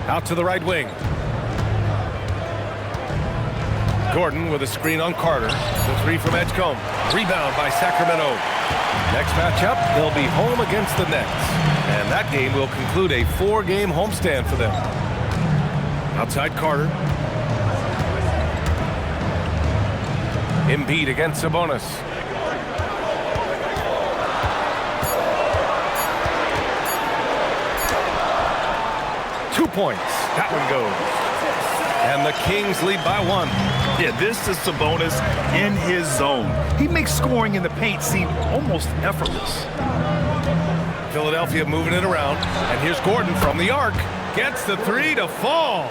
Out to the right wing. Gordon with a screen on Carter. The 3 from Edgecombe. Rebound by Sacramento. Next matchup, they'll be home against the Nets. And that game will conclude a 4-game homestand for them. Outside Carter. Embiid against Sabonis. Two points. That one goes. And the Kings lead by 1. Yeah, this is Sabonis in his zone. He makes scoring in the paint seem almost effortless. Philadelphia moving it around. And here's Gordon from the arc. Gets the 3 to fall.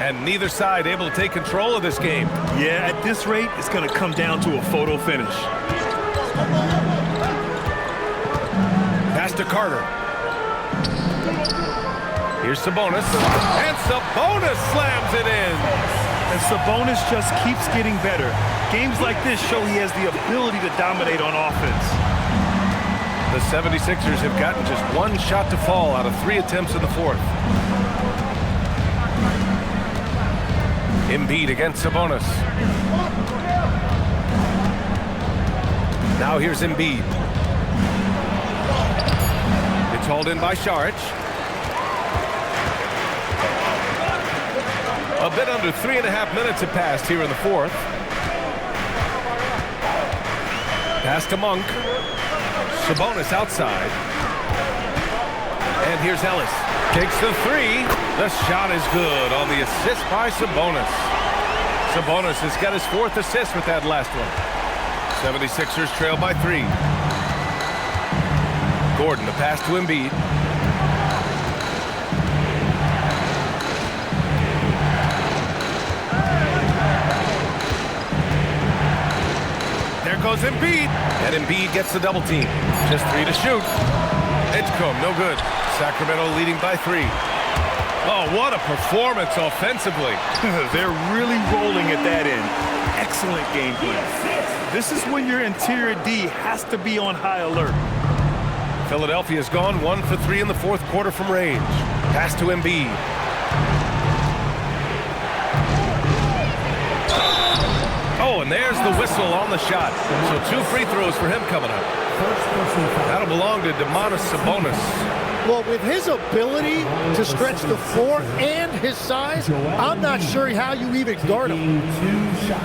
And neither side able to take control of this game. Yeah, at this rate, it's going to come down to a photo finish. Pass to Carter. Here's Sabonis. And Sabonis slams it in. And Sabonis just keeps getting better. Games like this show he has the ability to dominate on offense. The 76ers have gotten just 1 shot to fall out of 3 attempts in the 4th. Embiid against Sabonis. Now here's Embiid. It's hauled in by Saric. A bit under 3.5 minutes have passed here in the 4th. Pass to Monk. Sabonis outside. And here's Ellis. Takes the 3. The shot is good on the assist by Sabonis. Sabonis has got his 4th assist with that last one. 76ers trail by 3. Gordon, the pass to Embiid. There goes Embiid. And Embiid gets the double team. Just 3 to shoot. Edgecombe, no good. Sacramento leading by 3. Oh, what a performance offensively. They're really rolling at that end. Excellent game plan. This is when your interior D has to be on high alert. Philadelphia's gone 1 for 3 in the fourth quarter from range. Pass to Embiid. Oh, and there's the whistle on the shot. So 2 free throws for him coming up. That'll belong to Sabonis. Well, with his ability to stretch the floor and his size, I'm not sure how you even guard him. 2 shots.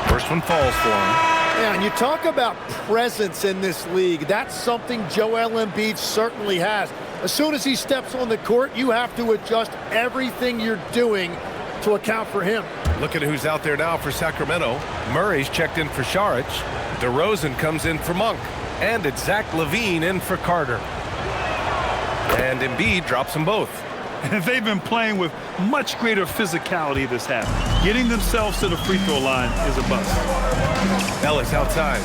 First one falls for him. Yeah, and you talk about presence in this league. That's something Joel Embiid certainly has. As soon as he steps on the court, you have to adjust everything you're doing to account for him. Look at who's out there now for Sacramento. Murray's checked in for Saric. DeRozan comes in for Monk. And it's Zach LaVine in for Carter. And Embiid drops them both. They've been playing with much greater physicality this half. Getting themselves to the free throw line is a bust. Ellis outside.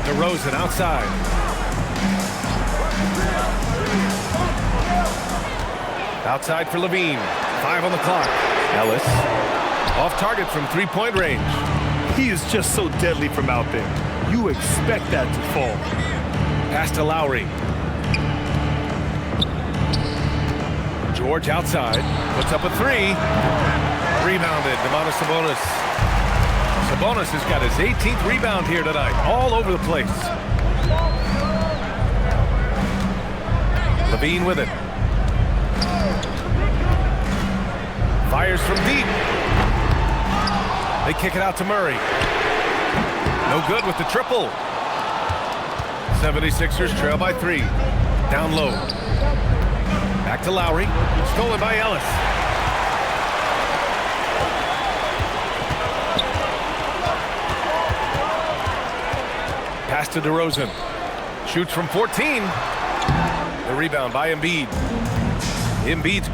DeRozan outside. Outside for LaVine. 5 on the clock. Ellis off target from 3-point range. He is just so deadly from out there. You expect that to fall. Pass to Lowry. George outside. Puts up a 3. Rebounded. Sabonis. Sabonis has got his 18th rebound here tonight. All over the place. LaVine with it. Fires from deep. They kick it out to Murray. No good with the triple. 76ers trail by 3. Down low. Back to Lowry. Stolen by Ellis. Pass to DeRozan. Shoots from 14. The rebound by Embiid. Embiid.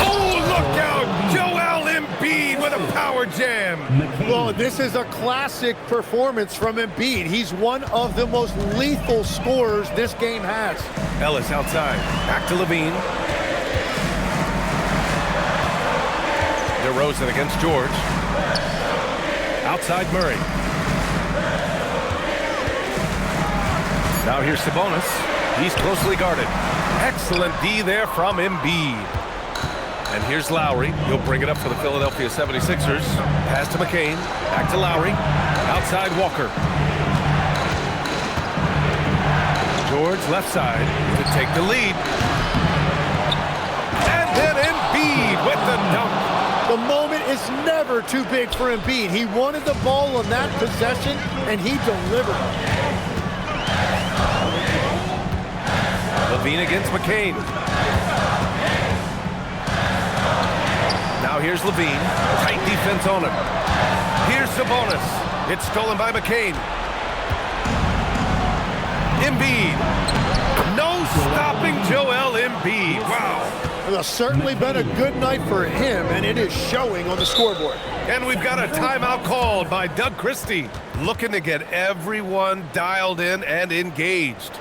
Oh, look out! Joel Embiid with a power jam. Well, this is a classic performance from Embiid. He's one of the most lethal scorers this game has. Ellis outside. Back to LaVine. DeRozan against George. Outside Murray. Now here's Sabonis. He's closely guarded. Excellent D there from Embiid. And here's Lowry. He'll bring it up for the Philadelphia 76ers. Pass to McCain. Back to Lowry. Outside Walker. George left side to take the lead. And then Embiid with the dunk. The moment is never too big for Embiid. He wanted the ball on that possession, and he delivered. LaVine against McCain. Now here's LaVine. Tight defense on him. Here's Sabonis. It's stolen by McCain. Embiid. No stopping Joel Embiid. Wow. It's certainly been a good night for him, and it is showing on the scoreboard. And we've got a timeout called by Doug Christie, looking to get everyone dialed in and engaged.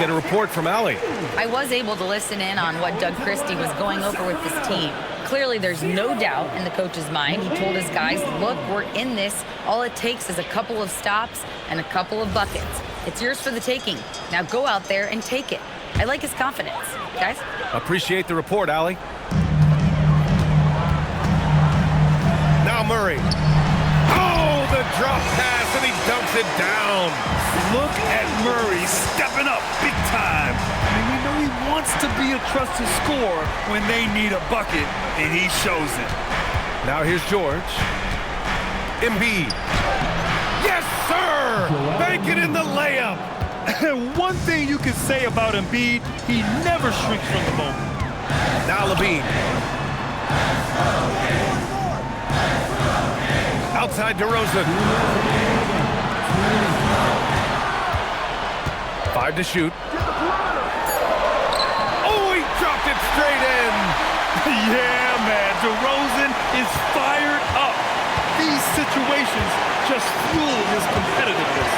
get a report from Allie. I was able to listen in on what Doug Christie was going over with this team. Clearly, there's no doubt in the coach's mind. He told his guys, look, we're in this. All it takes is a couple of stops and a couple of buckets. It's yours for the taking. Now go out there and take it. I like his confidence. Guys? Appreciate the report, Allie. Now Murray. Oh, the drop pass, and he dunks it down. Look at Murray stepping up big time. I mean, we know he wants to be a trusted scorer when they need a bucket, and he shows it. Now here's George. Embiid. Yes, sir! Bank it in the layup. And one thing you can say about Embiid, he never shrinks from the moment. Now Levine. Outside DeRozan. 5 to shoot. Oh, he dropped it straight in. Yeah, man, DeRozan is fired up. These situations just fuel his competitiveness.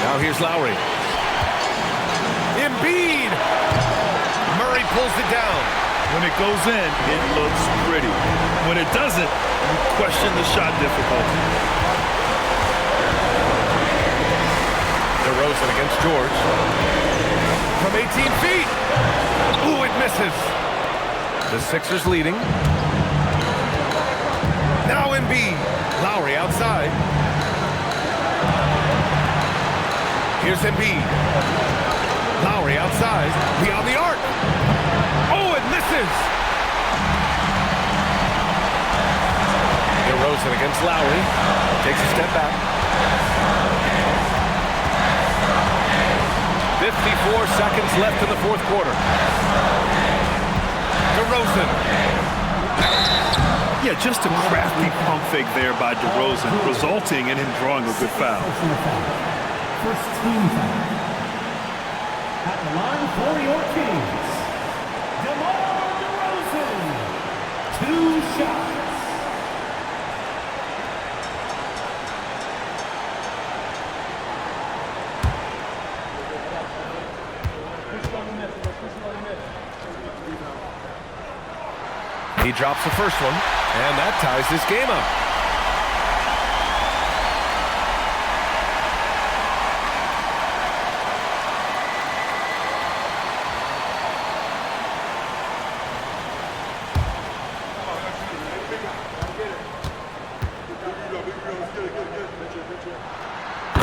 Now here's Lowry. Embiid. Murray pulls it down. When it goes in, it looks pretty. When it doesn't, you question the shot difficulty. DeRozan against George. From 18 feet. Ooh, it misses. The Sixers leading. Now Embiid. Lowry outside. Here's Embiid. Lowry outside. Beyond the arc. Oh, it misses. DeRozan against Lowry. Takes a step back. 54 seconds left in the fourth quarter. DeRozan. Yeah, just a crafty pump fake there by DeRozan, resulting in him drawing a good foul. First team foul. At the line for your Kings, DeMar DeRozan. 2 shots. He drops the first one, and that ties this game up.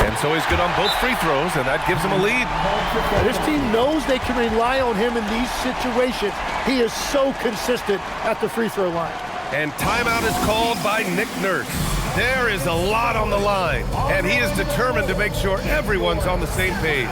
And so he's good on both free throws, and that gives him a lead. This team knows they can rely on him in these situations. He is so consistent at the free throw line. And timeout is called by Nick Nurse. There is a lot on the line, and he is determined to make sure everyone's on the same page.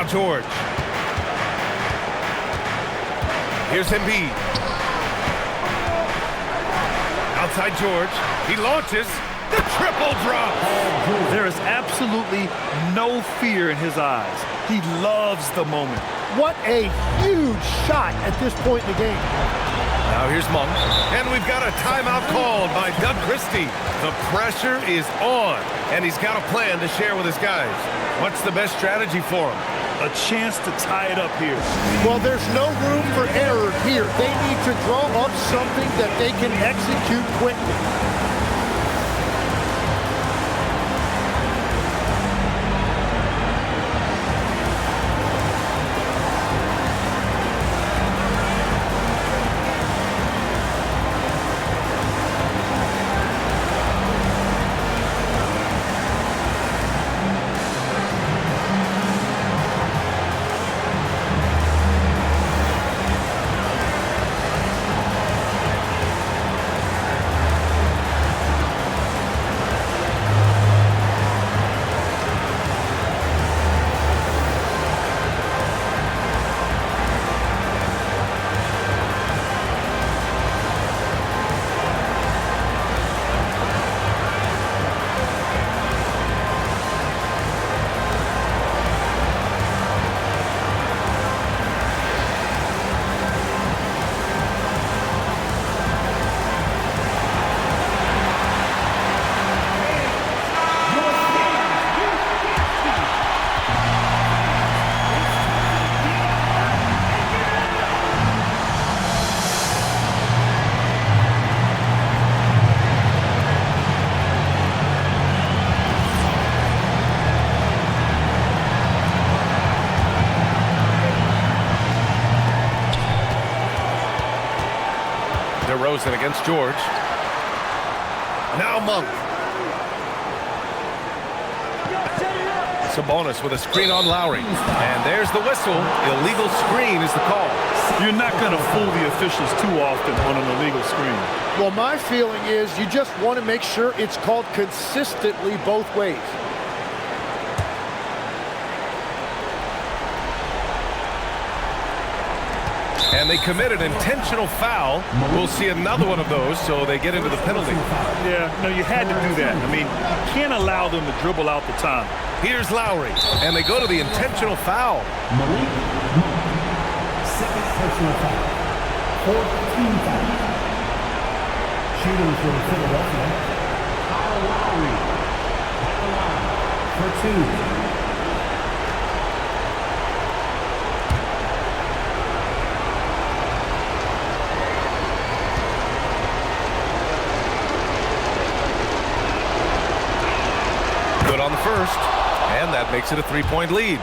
George. Here's Embiid. Outside George. He launches. The triple drop. There is absolutely no fear in his eyes. He loves the moment. What a huge shot at this point in the game. Now here's Monk, and we've got a timeout called by Doug Christie. The pressure is on, and he's got a plan to share with his guys. What's the best strategy for him? A chance to tie it up here. Well, there's no room for error here. They need to draw up something that they can execute quickly. DeRozan against George. Now Monk. Sabonis with a screen on Lowry. And there's the whistle. Illegal screen is the call. You're not going to fool the officials too often on an illegal screen. Well, my feeling is you just want to make sure it's called consistently both ways. And they committed intentional foul. We'll see another one of those, so they get into the penalty. Yeah, no, you had to do that. I mean, you can't allow them to dribble out the time. Here's Lowry, and they go to the intentional foul. Second personal foul. 14 foul. Shooting for Philadelphia. Kyle Lowry at the line for 2. On the first, and that makes it a 3-point lead.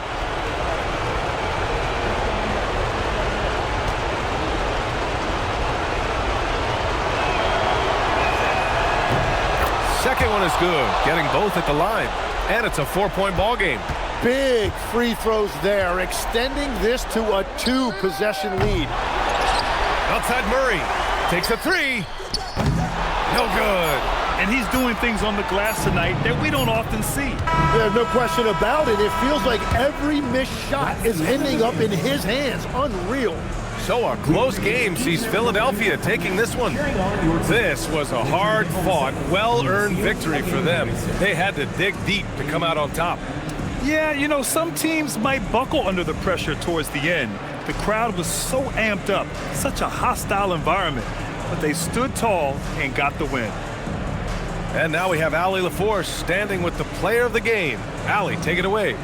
Second one is good, getting both at the line, and it's a 4-point ball game. Big free throws there, extending this to a 2-possession lead. Outside Murray takes a 3. No good. And he's doing things on the glass tonight that we don't often see. There's no question about it. It feels like every missed shot is ending up in his hands. Unreal. So a close game sees Philadelphia taking this one. This was a hard-fought, well-earned victory for them. They had to dig deep to come out on top. Yeah, you know, some teams might buckle under the pressure towards the end. The crowd was so amped up, such a hostile environment. But they stood tall and got the win. And now we have Allie LaForce standing with the player of the game. Allie, take it away.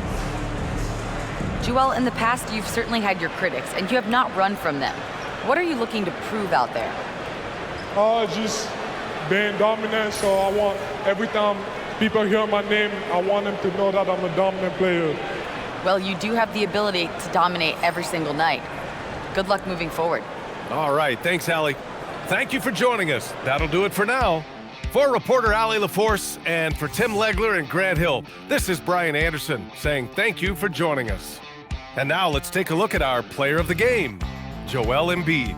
Joel, in the past, you've certainly had your critics, and you have not run from them. What are you looking to prove out there? Just being dominant, so I want, every time people hear my name, I want them to know that I'm a dominant player. Well, you do have the ability to dominate every single night. Good luck moving forward. All right, thanks, Allie. Thank you for joining us. That'll do it for now. For reporter Allie LaForce and for Tim Legler and Grant Hill, this is Brian Anderson saying thank you for joining us. And now let's take a look at our player of the game, Joel Embiid.